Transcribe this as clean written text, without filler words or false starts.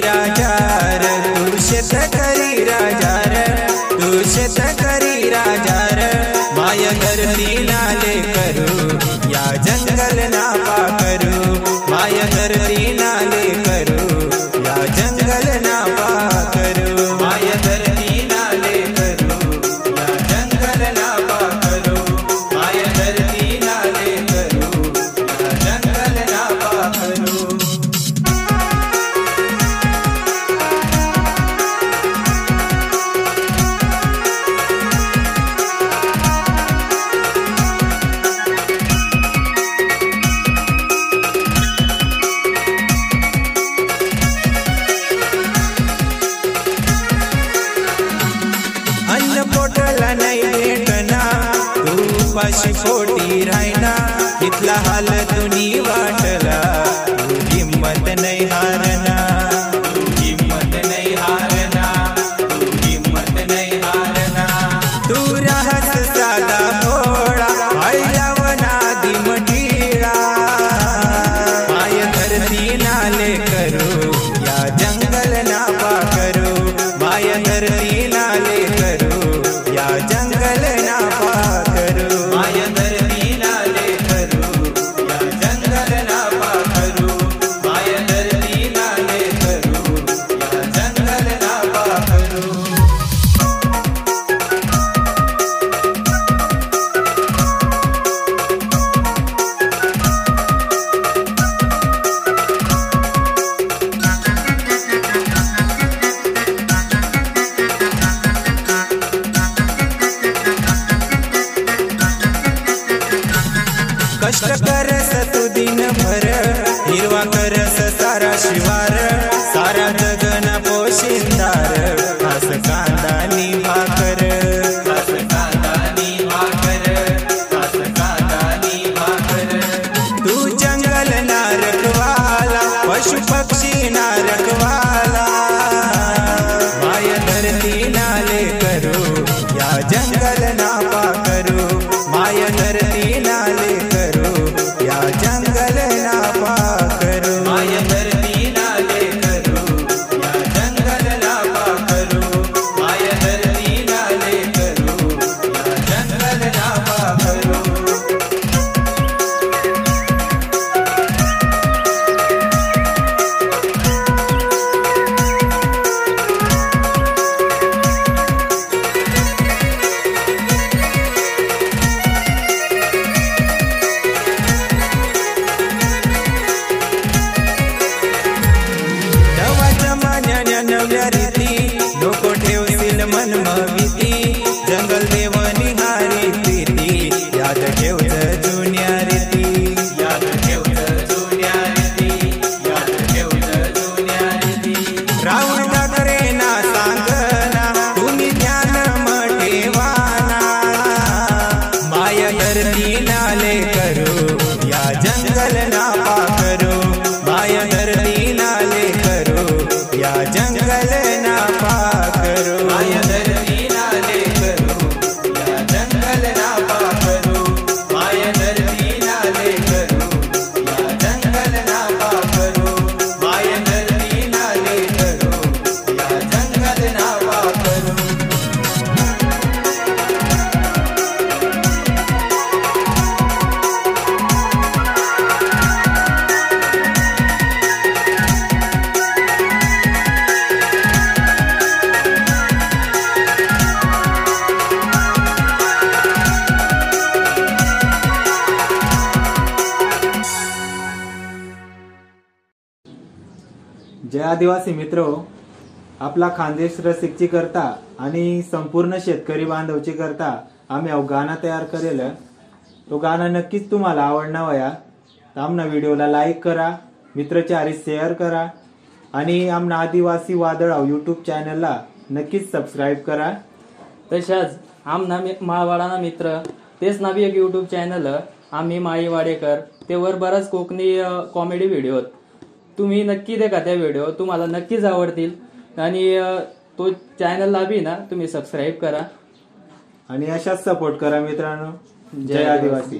राजा र तू शेतकरी राजा र तू शेतकरी राजा र माय धरती नाले करू या जंगल ना पाकरू माय धरती नाले करू या जंगल ना पाकरू माय धरती नाले करू या जंगल ना पाकरू माय धरती नाले करू या जंगल ना पाकरू पोटला नाही भेटना तू पाशी पोटी रायना इथला हाल तुनी वाटला तू हिम्मत नाही हारना तू हिम्मत नाही हारना तू हिम्मत नाही हारना तू राहस साधा भोळा आयलावना दिमटीळा माय धरती नाले करू या जंगल ना पाकरू माय धरती नाले करू या जंगल ना पाकरू माय धरती नाले करू या जंगल ना पाकरू माय धरती नाले करू या जंगल ना पाकरू कष्ट करस तू दिन भर हिरवा करस सारा शिवार सारा जगन पोशिंदार खास कांदानी भाकर खास कांदानी भाकर खास कांदानी भाकर तू जंगल ना रखवाला पशु पक्षी ना रखवाला माय धरती नाले करू या जंगल ना पाकरू माय धरती नाले या जंगल ना पाकरू माय धरती नाले करू या जंगल ना पाकरू माय धरती नाले करू या जंगल ना पाकरू नव्या रीती नको ठेवतील मनमविती जंगल देव निहारी प्रीती याद ठेवत जुन्या रीती याद ठेवत जुन्या रीती याद ठेवत जुन्या रीती रावण ठाकरे ना सांगना तुम्ही ज्ञान ठेवाना माय धरती नाले करू या जंगल ना पाकरू माय धरती नाले करू या जंगल ना पाकरू माय धरती नाले करू या जंगल ना पाकरू माय धरती नाले करू या जंगल ना पाकरू माय धरती नाले करू या जंगल ना पाकरू जय आदिवासी मित्रो, आपला खानदेश रसिकची करता आणि संपूर्ण शेतकरी बांधवची करता आम्ही गाणं तयार करेल. तो गाणं नक्कीच तुम्हाला आवडणार वया. आमना व्हिडिओला लाईक करा, मित्रचारी शेअर करा आणि आमना आदिवासी वादळाव यूट्यूब चॅनलला नक्कीच सबस्क्राईब करा. तशाच आमना माळवाडाना मित्र तेच नावी एक यूट्यूब चॅनल आम्ही माई वाडेकर तेवर बराच कोकणी कॉमेडी व्हिडिओ तुम्ही नक्की देखा. त्या व्हिडिओ तुम्हाला नक्कीच आवडतील आणि तो चॅनलला बी ना तुम्ही सबस्क्राईब करा आणि अशाच सपोर्ट करा मित्रांनो. जय आदिवासी.